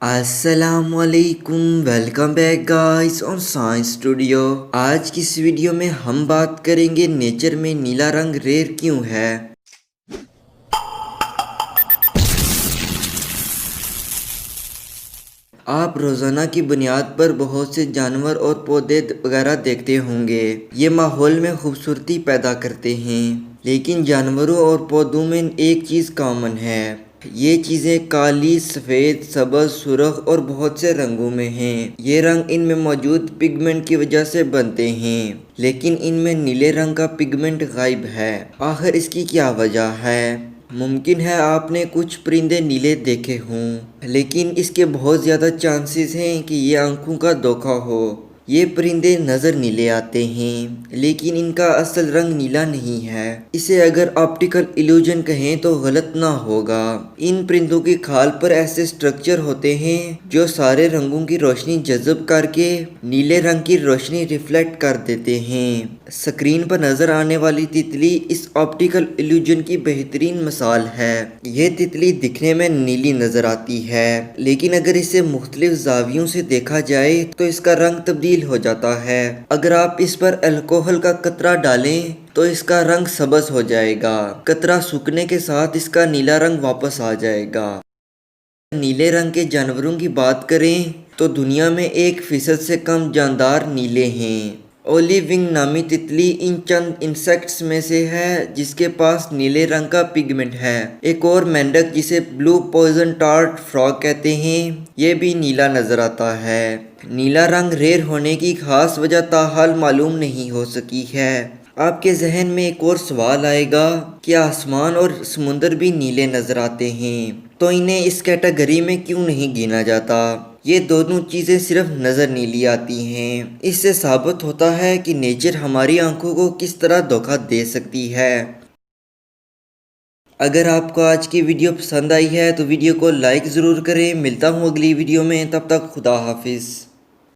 السلام علیکم، welcome back guys on science studio. آج کی اس ویڈیو میں ہم بات کریں گے نیچر میں نیلا رنگ ریئر کیوں ہے۔ آپ روزانہ کی بنیاد پر بہت سے جانور اور پودے وغیرہ دیکھتے ہوں گے۔ یہ ماحول میں خوبصورتی پیدا کرتے ہیں، لیکن جانوروں اور پودوں میں ایک چیز کامن ہے۔ یہ چیزیں کالی، سفید، سبز، سرخ اور بہت سے رنگوں میں ہیں۔ یہ رنگ ان میں موجود پگمنٹ کی وجہ سے بنتے ہیں، لیکن ان میں نیلے رنگ کا پگمنٹ غائب ہے۔ آخر اس کی کیا وجہ ہے؟ ممکن ہے آپ نے کچھ پرندے نیلے دیکھے ہوں، لیکن اس کے بہت زیادہ چانسز ہیں کہ یہ آنکھوں کا دھوکہ ہو۔ یہ پرندے نظر نیلے آتے ہیں، لیکن ان کا اصل رنگ نیلا نہیں ہے۔ اسے اگر آپٹیکل ایلیوژن کہیں تو غلط نہ ہوگا۔ ان پرندوں کی کھال پر ایسے سٹرکچر ہوتے ہیں جو سارے رنگوں کی روشنی جذب کر کے نیلے رنگ کی روشنی ریفلیکٹ کر دیتے ہیں۔ سکرین پر نظر آنے والی تتلی اس آپٹیکل ایلیوژن کی بہترین مثال ہے۔ یہ تتلی دکھنے میں نیلی نظر آتی ہے، لیکن اگر اسے مختلف زاویوں سے دیکھا جائے تو اس کا رنگ تبدیل ہو جاتا ہے۔ اگر آپ اس پر الکوہل کا قطرہ ڈالیں تو اس کا رنگ سبز ہو جائے گا۔ قطرہ سوکھنے کے ساتھ اس کا نیلا رنگ واپس آ جائے گا۔ نیلے رنگ کے جانوروں کی بات کریں تو دنیا میں 1% سے کم جاندار نیلے ہیں۔ اولی ونگ نامی تتلی ان چند انسیکٹس میں سے ہے جس کے پاس نیلے رنگ کا پگمنٹ ہے۔ ایک اور مینڈک جسے بلو پوائزن ٹارٹ فراگ کہتے ہیں، یہ بھی نیلا نظر آتا ہے۔ نیلا رنگ ریئر ہونے کی خاص وجہ تاحال معلوم نہیں ہو سکی ہے۔ آپ کے ذہن میں ایک اور سوال آئے گا، کیا آسمان اور سمندر بھی نیلے نظر آتے ہیں؟ تو انہیں اس کیٹیگری میں کیوں نہیں گنا جاتا؟ یہ دونوں چیزیں صرف نظر نیلی آتی ہیں۔ اس سے ثابت ہوتا ہے کہ نیچر ہماری آنکھوں کو کس طرح دھوکہ دے سکتی ہے۔ اگر آپ کو آج کی ویڈیو پسند آئی ہے تو ویڈیو کو لائک ضرور کریں۔ ملتا ہوں اگلی ویڈیو میں، تب تک خدا حافظ۔